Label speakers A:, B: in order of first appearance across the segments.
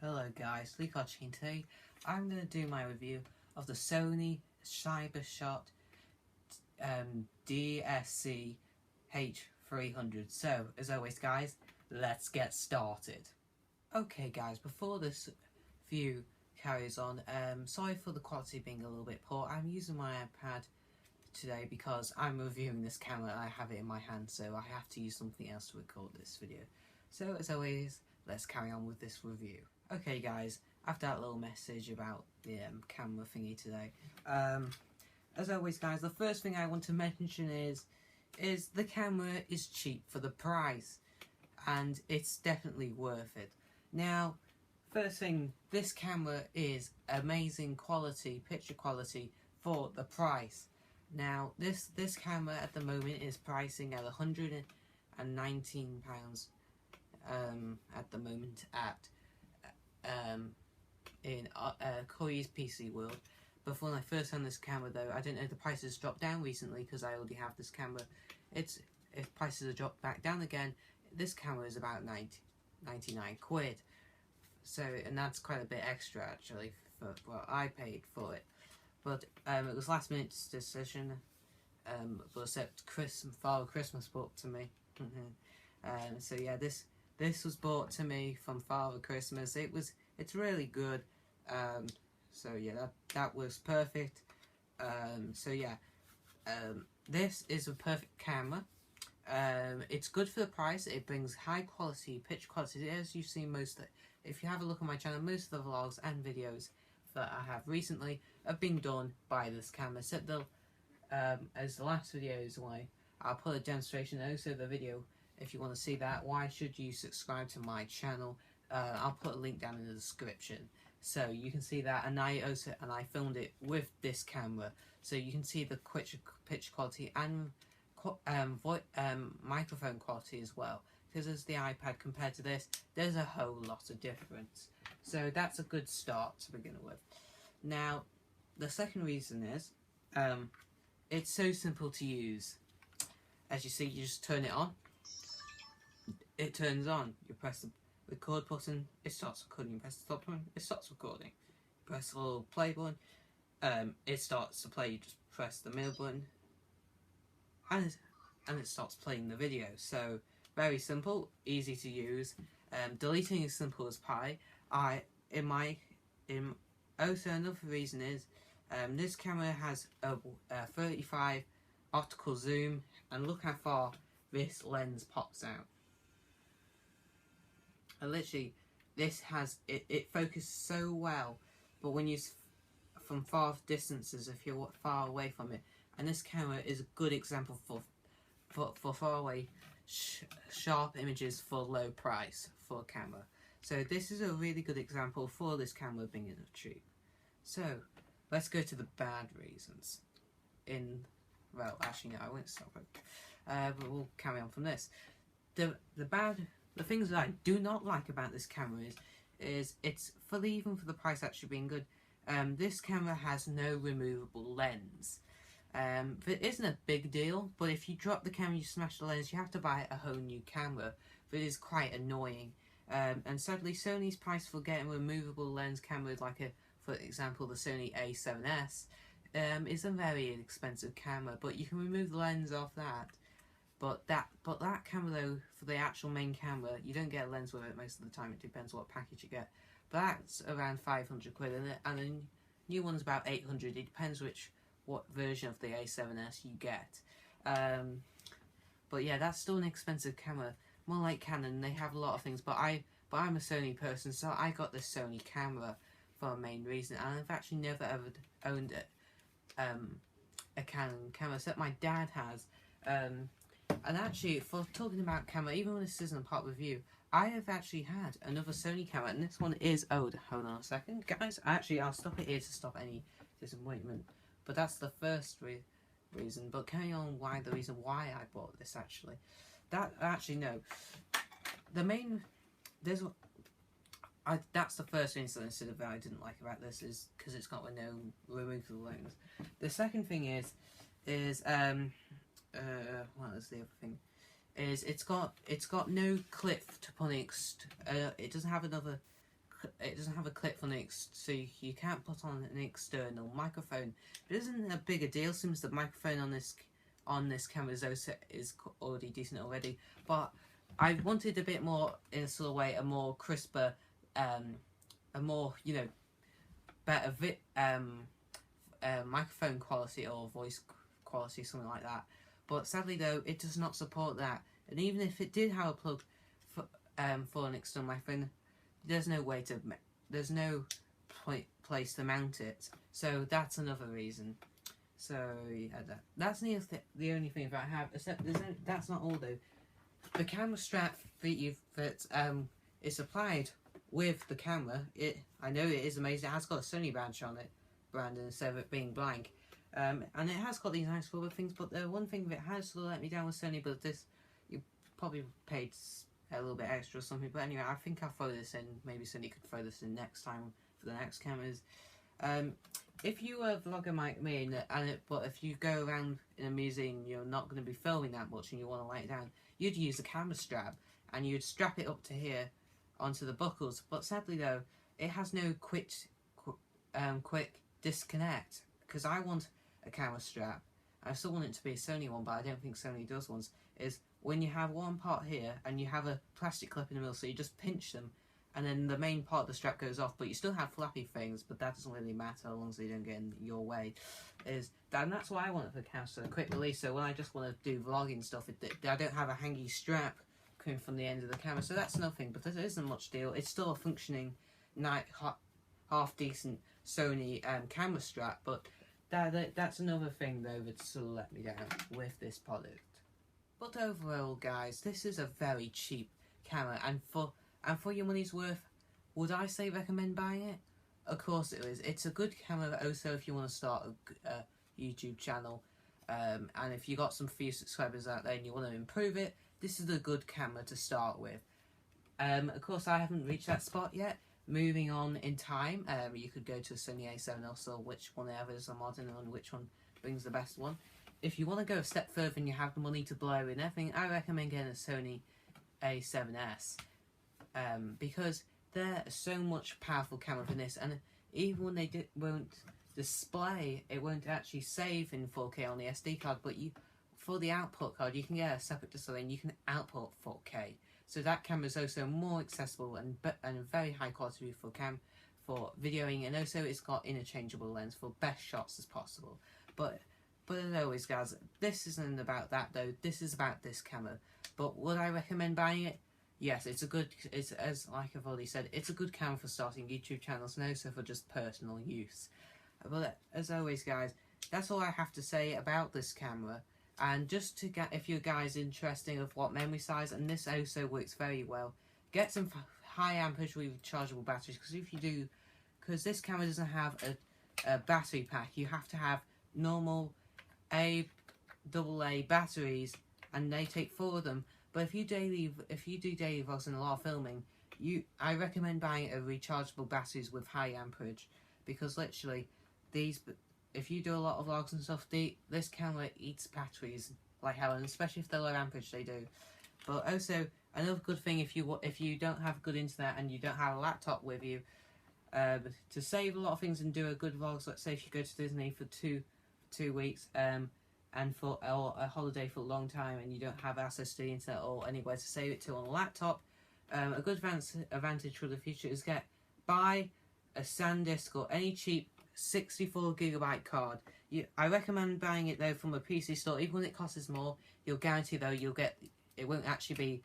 A: Hello guys, Lee Cotchin. Today I'm going to do my review of the Sony CyberShot DSC-H300. So, as always guys, let's get started. Okay guys, before this view carries on, sorry for the quality being a little bit poor. I'm using my iPad today because I'm reviewing this camera and I have it in my hand, so I have to use something else to record this video. So, as always, let's carry on with this review. Okay guys, after that little message about the camera thingy today, as always guys, the first thing I want to mention is the camera is cheap for the price, and it's definitely worth it. Now, first thing, this camera is amazing quality, picture quality for the price. Now, this camera at the moment is pricing at £119 at the moment at in Korea's PC World. Before I first found this camera though, I don't know if the prices dropped down recently because I already have this camera. If prices are dropped back down again, this camera is about 99 quid. So, and that's quite a bit extra actually for what I paid for it. But it was last minute decision. But except Father Christmas bought to me. So yeah, this was bought to me from Father Christmas. It's really good. So yeah, that was perfect. So yeah, this is a perfect camera. It's good for the price. It brings high quality picture quality, as you've seen if you have a look on my channel, most of the vlogs and videos that I have recently have been done by this camera. Except as the last video is away, I'll put a demonstration and also the video. If you want to see that, why should you subscribe to my channel? I'll put a link down in the description, so you can see that. And I filmed it with this camera, so you can see the picture quality and microphone quality as well. Because as the iPad compared to this, there's a whole lot of difference. So that's a good start to begin with. Now, the second reason is it's so simple to use. As you see, you just turn it on. It turns on. You press the record button, it starts recording. You press the stop button, it stops recording. You press the little play button, it starts to play. You just press the middle button, and it starts playing the video. So very simple, easy to use. Deleting is simple as pie. Also another reason is this camera has a 35 optical zoom, and look how far this lens pops out. And literally, this has it focuses so well, but when you from far distances, if you're far away from it, and this camera is a good example for far away sharp images for low price for a camera. So this is a really good example for this camera being cheap. So let's go to the bad reasons. Well, actually no, I won't stop it. But we'll carry on from this. The things that I do not like about this camera is it's even for the price actually being good. This camera has no removable lens. It isn't a big deal, but if you drop the camera, you smash the lens, you have to buy a whole new camera. But it is quite annoying. And sadly, Sony's price for getting a removable lens camera, for example, the Sony A7S, is a very inexpensive camera. But you can remove the lens off that. But that camera though, for the actual main camera, you don't get a lens with it most of the time. It depends what package you get. But that's around 500 quid, and the new one's about 800. It depends what version of the A7S you get. But yeah, that's still an expensive camera. More like Canon, they have a lot of things. But I'm a Sony person, so I got this Sony camera for a main reason. And I've actually never ever owned a Canon camera, except my dad has. And actually, for talking about camera, even when this isn't a part review, I have actually had another Sony camera, and this one is old. Hold on a second, guys. Actually, I'll stop it here to stop any disappointment. But that's the first reason. But carry on. The reason why I bought this actually. That's the first reason that I didn't like about this, is because it's got no removable lens. The second thing is what is the other thing? Is it's got no clip to put it. It doesn't have another a clip for so you can't put on an external microphone. It isn't a bigger deal since the microphone on this camera is already decent already. But I wanted a bit more in a sort of way, a more crisper, a more better microphone quality or voice quality, something like that. But sadly though, it does not support that. And even if it did have a plug for an external microphone, there's no place to mount it. So that's another reason. So yeah, that's the only thing that I have. Except that's not all though. The camera strap that is supplied with the camera. I know it is amazing. It has got a Sony badge on it, branded instead of it being blank. And it has got these nice rubber things. But the one thing that has sort of let me down with Sony, but this you probably paid a little bit extra or something. But anyway, I think I'll throw this in. Maybe Sony could throw this in next time for the next cameras. If you are a vlogger like me, but if you go around in a museum, you're not going to be filming that much and you want to lay it down, you'd use a camera strap and you'd strap it up to here onto the buckles. But sadly though, it has no quick disconnect, because I want a camera strap. I still want it to be a Sony one, but I don't think Sony does ones. Is when you have one part here and you have a plastic clip in the middle, so you just pinch them and then the main part of the strap goes off, but you still have flappy things, but that doesn't really matter as long as they don't get in your way. And that's what I want for the camera, so a quick release, so when I just want to do vlogging stuff, I don't have a hangy strap coming from the end of the camera, so that's nothing, but there isn't much deal. It's still a functioning, half decent Sony camera strap, but that's another thing though that sort of let me down with this product. But overall guys, this is a very cheap camera, and for your money's worth, would I say recommend buying it? Of course it is. It's a good camera also if you want to start a YouTube channel, and if you got some few subscribers out there and you want to improve it, this is a good camera to start with. Of course I haven't reached that spot yet. Moving on in time, you could go to a Sony A7 or so, which one ever is a modern and which one brings the best one. If you want to go a step further and you have the money to blow and everything, I recommend getting a Sony A7S. Because they're so much powerful camera than this, and even when they won't display, it won't actually save in 4K on the SD card, but for the output card you can get a separate display and you can output 4K. So that camera is also more accessible and very high quality for videoing, and also it's got interchangeable lens for best shots as possible. But as always guys, this isn't about that though, this is about this camera. But would I recommend buying it? Yes, it's as like I've already said, it's a good camera for starting YouTube channels and also for just personal use. But as always guys, that's all I have to say about this camera. And just to get, if you guys interested of what memory size, and this also works very well, get some high amperage rechargeable batteries, because if you do, because this camera doesn't have a battery pack, you have to have normal AA batteries, and they take 4 of them. But if you do daily vlogs and a lot of filming, I recommend buying a rechargeable batteries with high amperage, because literally if you do a lot of vlogs and stuff, this camera eats batteries like hell, and especially if they're low amperage, they do. But also another good thing, if you don't have good internet and you don't have a laptop with you, to save a lot of things and do a good vlogs. Let's say if you go to Disney for two weeks, and for a holiday for a long time, and you don't have access to the internet or anywhere to save it to on a laptop, a good advantage for the future is buy a SanDisk or any cheap 64GB card. I recommend buying it though from a PC store. Even when it costs more, you'll guarantee though it won't actually be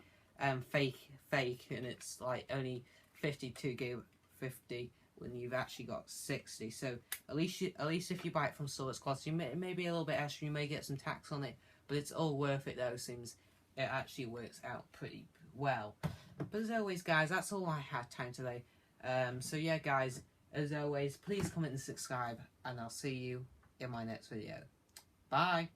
A: fake, and it's like only 52GB, 50 when you've actually got 60. So at least if you buy it from store, it's quality. It may be a little bit extra, you may get some tax on it, but it's all worth it though, since it actually works out pretty well. But as always guys, that's all I had time today. So yeah guys, as always, please comment and subscribe, and I'll see you in my next video. Bye!